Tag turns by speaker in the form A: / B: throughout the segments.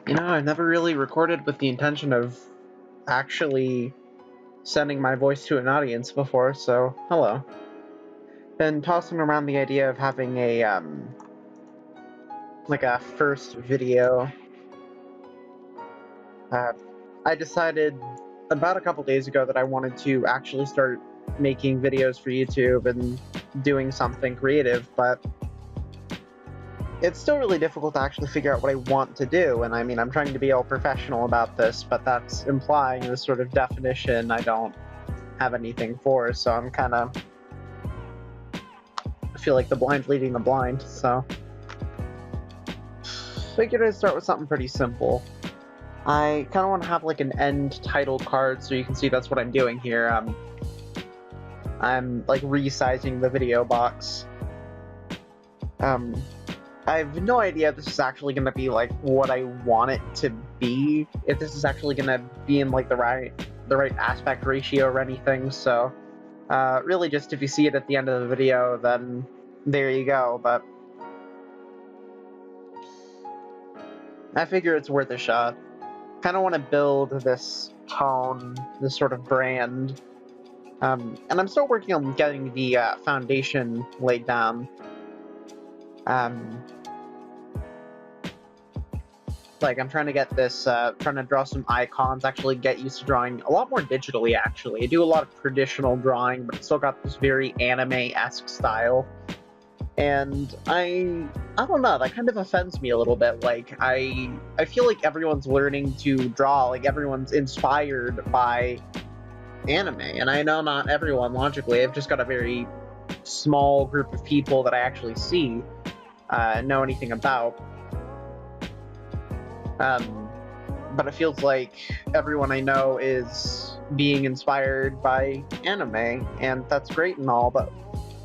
A: You know, I've never really recorded with the intention of actually sending my voice to an audience before, so hello. Been tossing around the idea of having like a first video. I decided about a couple days ago that I wanted to actually start making videos for YouTube and doing something creative, but it's still really difficult to actually figure out what I want to do, and I mean, I'm trying to be all professional about this, but that's implying this sort of definition I don't have anything for, so I'm kind of... I feel like the blind leading the blind, so... Figured I'd start with something pretty simple. I kind of want to have like an end title card so you can see that's what I'm doing here. I'm like resizing the video box. I have no idea if this is actually going to be like what I want it to be, if this is actually going to be in like the right aspect ratio or anything, so really just if you see it at the end of the video, then there you go, but I figure it's worth a shot. Kind of want to build this tone, this sort of brand, and I'm still working on getting the foundation laid down. Like, I'm trying to get this, trying to draw some icons, actually get used to drawing a lot more digitally, actually. I do a lot of traditional drawing, but it's still got this very anime-esque style. And I don't know, that kind of offends me a little bit. Like, I feel like everyone's learning to draw, like, everyone's inspired by anime. And I know not everyone, logically. I've just got a very small group of people that I actually see, know anything about. But it feels like everyone I know is being inspired by anime, and that's great and all, but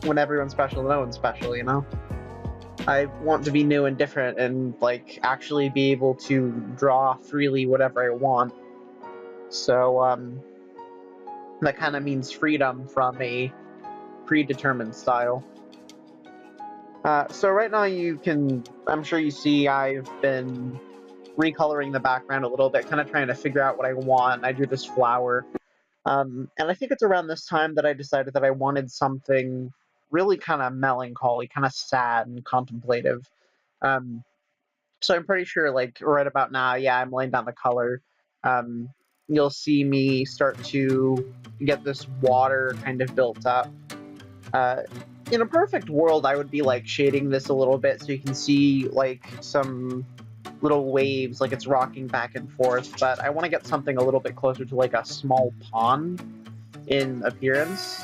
A: when everyone's special, no one's special, you know? I want to be new and different and, like, actually be able to draw freely whatever I want. So, that kind of means freedom from a predetermined style. So right now I'm sure you see I've been recoloring the background a little bit, kind of trying to figure out what I want. I drew this flower. And I think it's around this time that I decided that I wanted something really kind of melancholy, kind of sad and contemplative. So I'm pretty sure, like, right about now, yeah, I'm laying down the color. You'll see me start to get this water kind of built up. In a perfect world, I would be, like, shading this a little bit so you can see, like, some little waves, like it's rocking back and forth, but I want to get something a little bit closer to like a small pond in appearance.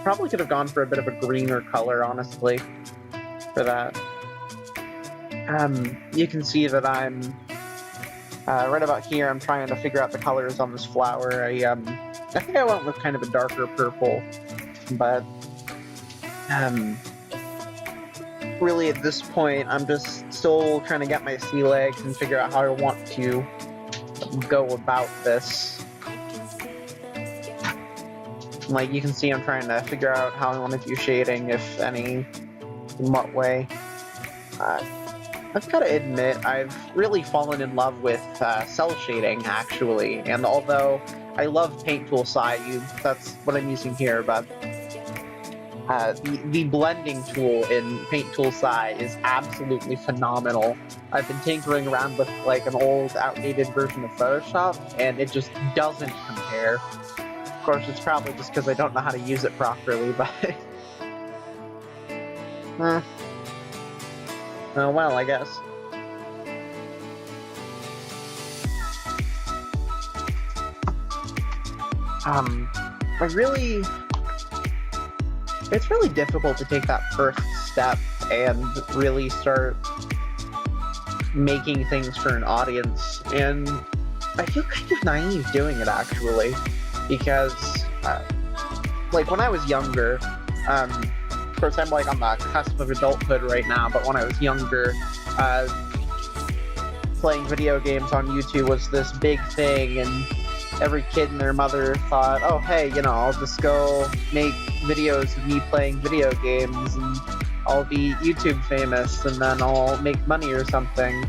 A: Probably could have gone for a bit of a greener color, honestly, for that. You can see that I'm right about here. I'm trying to figure out the colors on this flower. I think I went with kind of a darker purple, but really at this point, I'm just still trying to get my sea legs and figure out how I want to go about this. Like, you can see I'm trying to figure out how I want to do shading, if any, in what way. I've got to admit, I've really fallen in love with cell shading, actually, and although I love Paint Tool Sci, that's what I'm using here, but the blending tool in Paint Tool Sci is absolutely phenomenal. I've been tinkering around with like an old, outdated version of Photoshop, and it just doesn't compare. Of course, it's probably just because I don't know how to use it properly, but... Oh well, I guess. It's really difficult to take that first step and really start making things for an audience, and I feel kind of naive doing it, actually, because, like, when I was younger, of course I'm, like, on the cusp of adulthood right now, but when I was younger, playing video games on YouTube was this big thing, and every kid and their mother thought, oh, hey, you know, I'll just go make videos of me playing video games, and I'll be YouTube famous, and then I'll make money or something.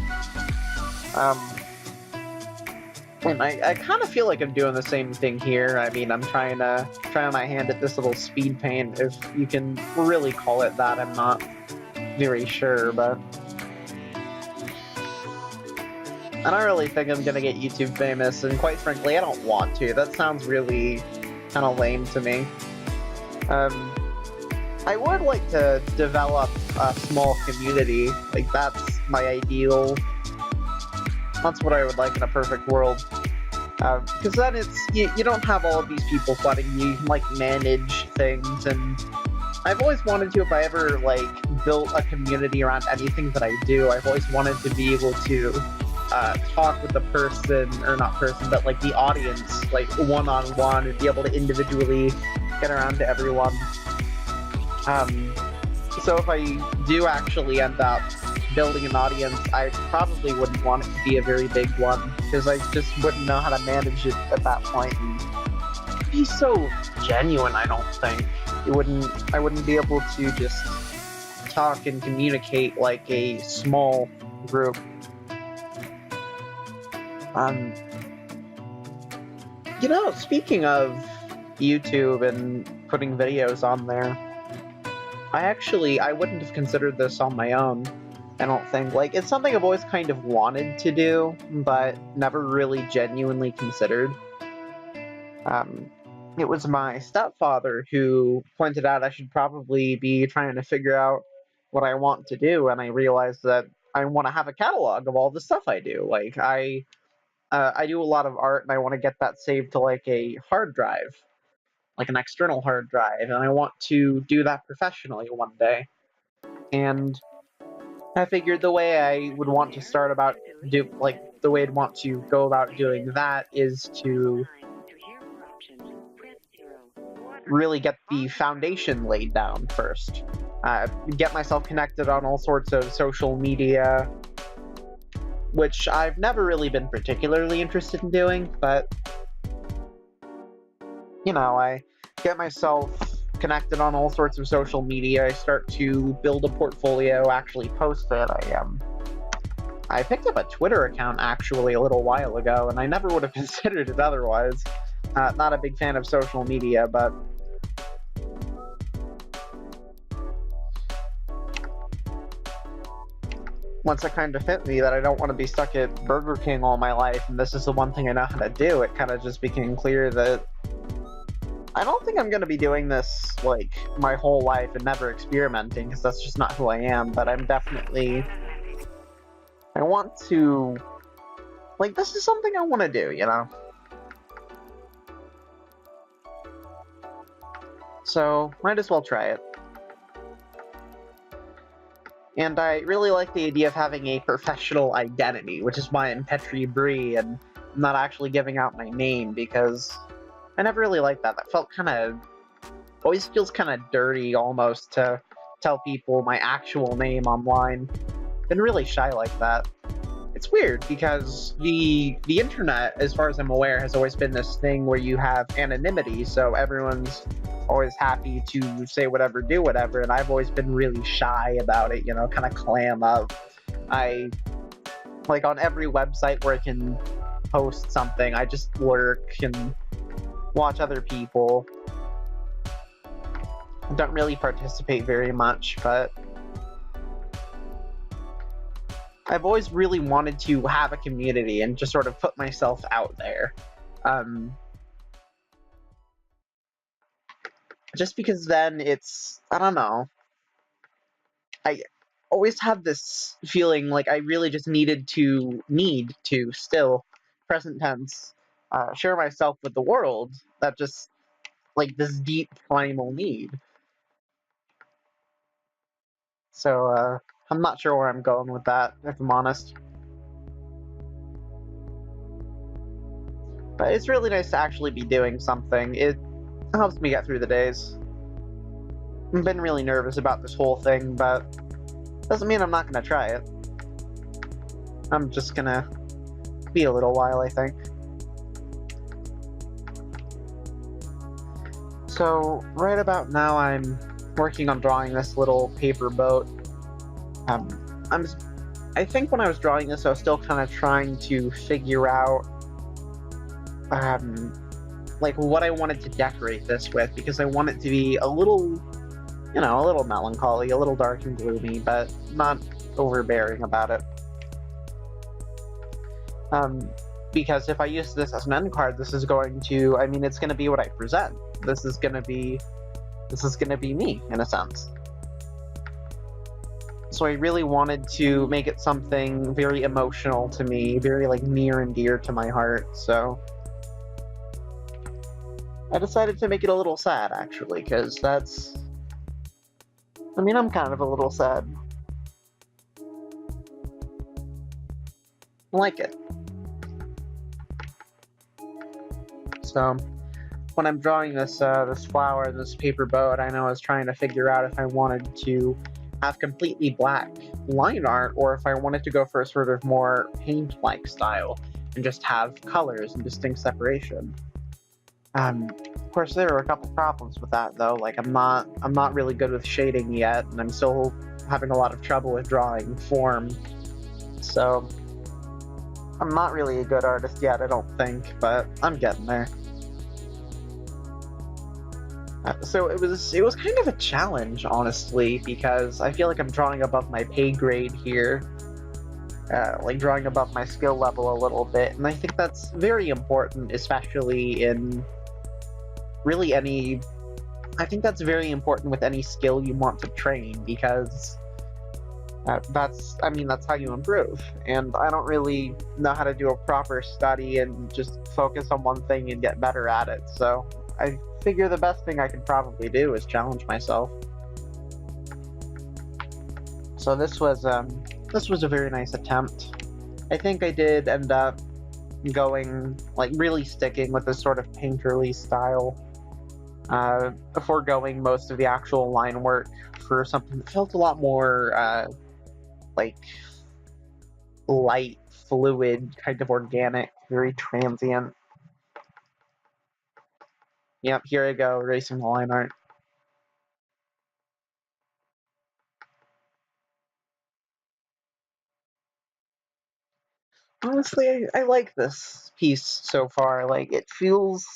A: And I kind of feel like I'm doing the same thing here. I mean, I'm trying my hand at this little speed paint, if you can really call it that. I'm not very sure, but I don't really think I'm gonna get YouTube famous, and quite frankly, I don't want to. That sounds really kind of lame to me. I would like to develop a small community. Like, that's my ideal. That's what I would like in a perfect world. Because then you don't have all of these people flooding you. You can, like, manage things, and I've always wanted to, if I ever, like, built a community around anything that I do, I've always wanted to be able to talk with the person, or not person, but, like, the audience, like, one-on-one, and be able to individually get around to everyone. So if I do actually end up building an audience, I probably wouldn't want it to be a very big one, because I just wouldn't know how to manage it at that point, and it'd be so genuine, I don't think. I wouldn't be able to just talk and communicate like a small group. You know, speaking of YouTube and putting videos on there, I wouldn't have considered this on my own, I don't think. Like, it's something I've always kind of wanted to do, but never really genuinely considered. It was my stepfather who pointed out I should probably be trying to figure out what I want to do, and I realized that I want to have a catalog of all the stuff I do. Like, I do a lot of art, and I want to get that saved to, like, a hard drive, like an external hard drive, and I want to do that professionally one day. And I figured the way I would want to the way I'd want to go about doing that is to really get the foundation laid down first. Get myself connected on all sorts of social media, which I've never really been particularly interested in doing, but, you know, I get myself connected on all sorts of social media, I start to build a portfolio, actually post it. I picked up a Twitter account, actually, a little while ago, and I never would have considered it otherwise. Not a big fan of social media, but once it kind of hit me that I don't want to be stuck at Burger King all my life, and this is the one thing I know how to do, it kind of just became clear that I don't think I'm going to be doing this, like, my whole life and never experimenting, because that's just not who I am, but I'm definitely... I want to... Like, this is something I want to do, you know? So, might as well try it. And I really like the idea of having a professional identity, which is why I'm Petri Bree, and I'm not actually giving out my name, because I never really liked that. That felt kind of... always feels kind of dirty, almost, to tell people my actual name online. Been really shy like that. It's weird, because the internet, as far as I'm aware, has always been this thing where you have anonymity, so everyone's always happy to say whatever, do whatever, and I've always been really shy about it, you know, kind of clam up. Like, on every website where I can post something, I just lurk and watch other people. I don't really participate very much, but I've always really wanted to have a community and just sort of put myself out there. Just because then it's, I don't know, I always had this feeling like I really just need to still, present tense, share myself with the world. That just, like, this deep primal need. So, I'm not sure where I'm going with that, if I'm honest. But it's really nice to actually be doing something. It helps me get through the days. I've been really nervous about this whole thing, but doesn't mean I'm not gonna try it. I'm just gonna be a little while, I think. So, right about now I'm working on drawing this little paper boat. I think when I was drawing this, I was still kind of trying to figure out like what I wanted to decorate this with, because I want it to be a little, you know, a little melancholy, a little dark and gloomy, but not overbearing about it. Because if I use this as an end card, this is going to, I mean, it's going to be what I present. This is going to be me, in a sense. So I really wanted to make it something very emotional to me, very like near and dear to my heart, so I decided to make it a little sad, actually, because that's, I mean, I'm kind of a little sad. I like it. So when I'm drawing this this flower, this paper boat, I know I was trying to figure out if I wanted to have completely black line art, or if I wanted to go for a sort of more paint-like style and just have colors and distinct separation. Of course, there are a couple problems with that, though. Like, I'm not really good with shading yet, and I'm still having a lot of trouble with drawing form. So I'm not really a good artist yet, I don't think, but I'm getting there. So it was kind of a challenge, honestly, because I feel like I'm drawing above my pay grade here, like drawing above my skill level a little bit, and I think that's very important, especially in really any, I think that's very important with any skill you want to train, because that's how you improve, and I don't really know how to do a proper study and just focus on one thing and get better at it, so I figure the best thing I can probably do is challenge myself. So this was a very nice attempt. I think I did end up going, like, really sticking with this sort of painterly style, foregoing most of the actual line work for something that felt a lot more like light, fluid, kind of organic, very transient. Yep, here I go, erasing the line art. Honestly, I like this piece so far. Like, it feels...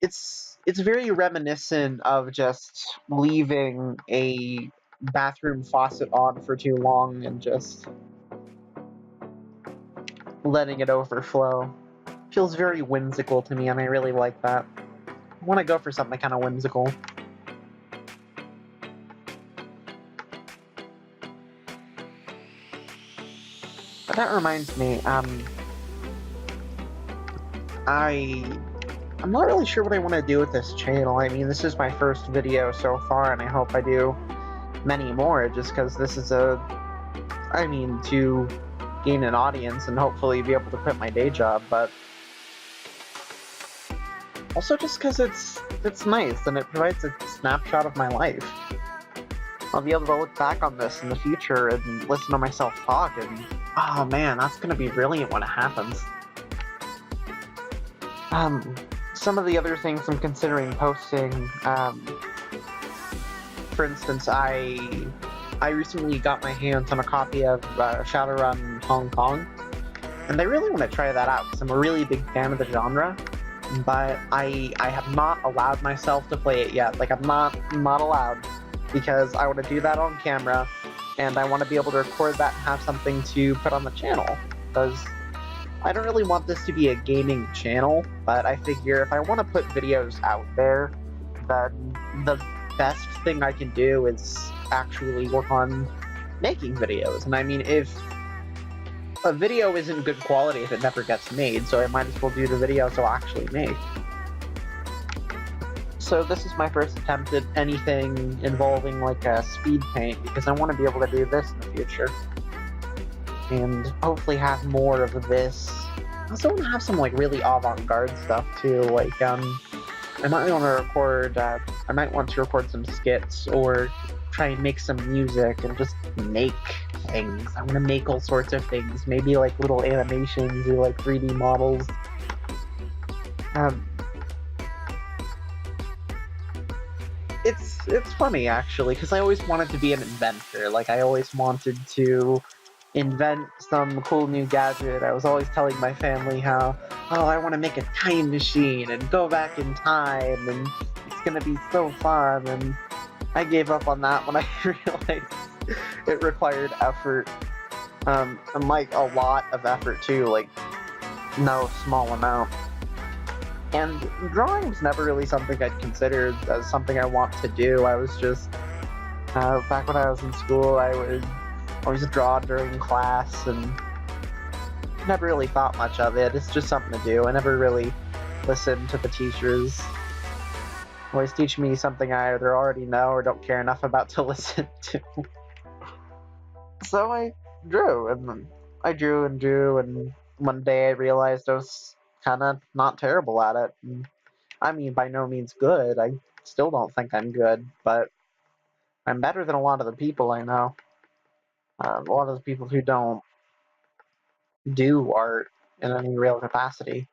A: It's very reminiscent of just leaving a bathroom faucet on for too long and just letting it overflow. Feels very whimsical to me, and I really like that. I want to go for something kind of whimsical. But that reminds me, I'm not really sure what I want to do with this channel. I mean, this is my first video so far, and I hope I do many more, just because this is to gain an audience and hopefully be able to quit my day job, but also just because it's nice and it provides a snapshot of my life. I'll be able to look back on this in the future and listen to myself talk, and oh man, that's gonna be brilliant when it happens. Some of the other things I'm considering posting, for instance, I recently got my hands on a copy of Shadowrun Hong Kong, and I really want to try that out because I'm a really big fan of the genre, but I have not allowed myself to play it yet. Like, I'm not allowed, because I want to do that on camera, and I want to be able to record that and have something to put on the channel, because I don't really want this to be a gaming channel, but I figure if I want to put videos out there, then the best thing I can do is actually work on making videos. And I mean, if a video isn't good quality if it never gets made, so I might as well do the videos I'll actually make. So this is my first attempt at anything involving like a Speedpaint, because I want to be able to do this in the future. And hopefully have more of this. I also want to have some like really avant-garde stuff too, like I might want to record some skits, or try and make some music and just make things. I want to make all sorts of things, maybe like little animations or like 3D models. It's funny actually, because I always wanted to be an inventor. Like, I always wanted to invent some cool new gadget. I was always telling my family how, oh, I want to make a time machine and go back in time, and it's gonna be so fun. And I gave up on that when I realized it required effort, and like a lot of effort too, like no small amount. And drawing was never really something I'd considered as something I want to do. I was just, back when I was in school, I would always draw during class and never really thought much of it. It's just something to do. I never really listened to the teachers. Always teach me something I either already know or don't care enough about to listen to. So I drew, and I drew and drew, and one day I realized I was kind of not terrible at it. And, I mean, by no means good. I still don't think I'm good, but I'm better than a lot of the people I know. A lot of the people who don't do art in any real capacity.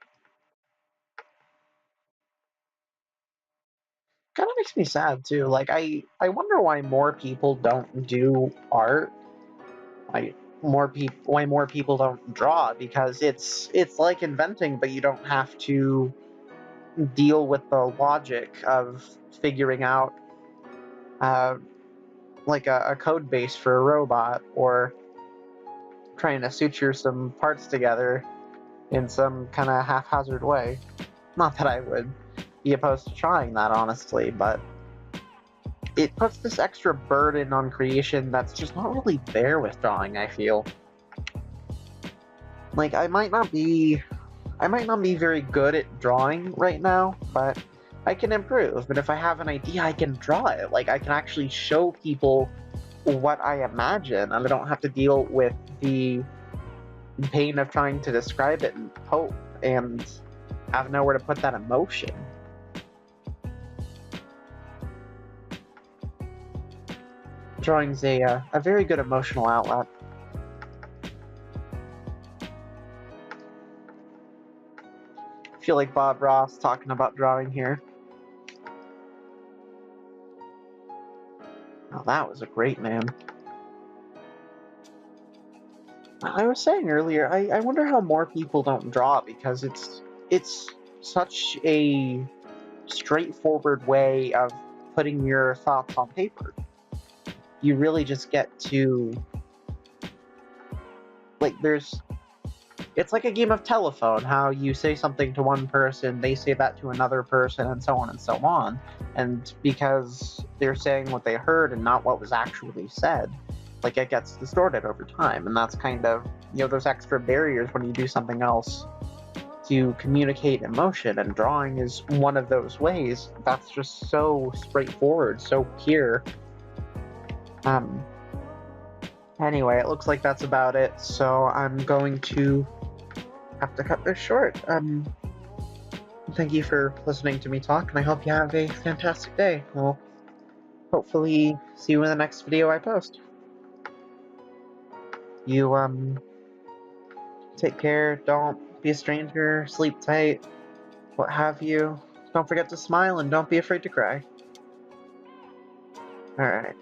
A: Kind of makes me sad too. Like I wonder why more people don't do art. Like why more people don't draw, because it's like inventing, but you don't have to deal with the logic of figuring out uh, like a code base for a robot, or trying to suture some parts together in some kind of haphazard way. Not that I would be opposed to trying that, honestly, but it puts this extra burden on creation that's just not really there with drawing, I feel. Like, I might not be very good at drawing right now, but I can improve. But if I have an idea, I can draw it. Like, I can actually show people what I imagine, and I don't have to deal with the pain of trying to describe it and hope and have nowhere to put that emotion. Drawing's a very good emotional outlet. I feel like Bob Ross talking about drawing here. Oh, that was a great man. I was saying earlier, I wonder how more people don't draw, because it's such a straightforward way of putting your thoughts on paper. You really just get to, like, it's like a game of telephone, how you say something to one person, they say that to another person, and so on and so on. And because they're saying what they heard and not what was actually said, like, it gets distorted over time. And that's kind of, there's extra barriers when you do something else to communicate emotion, and drawing is one of those ways. That's just so straightforward, so pure. Anyway, it looks like that's about it, so I'm going to have to cut this short. Thank you for listening to me talk, and I hope you have a fantastic day. I'll hopefully see you in the next video I post. You, take care, don't be a stranger, sleep tight, what have you. Don't forget to smile, and don't be afraid to cry. Alright.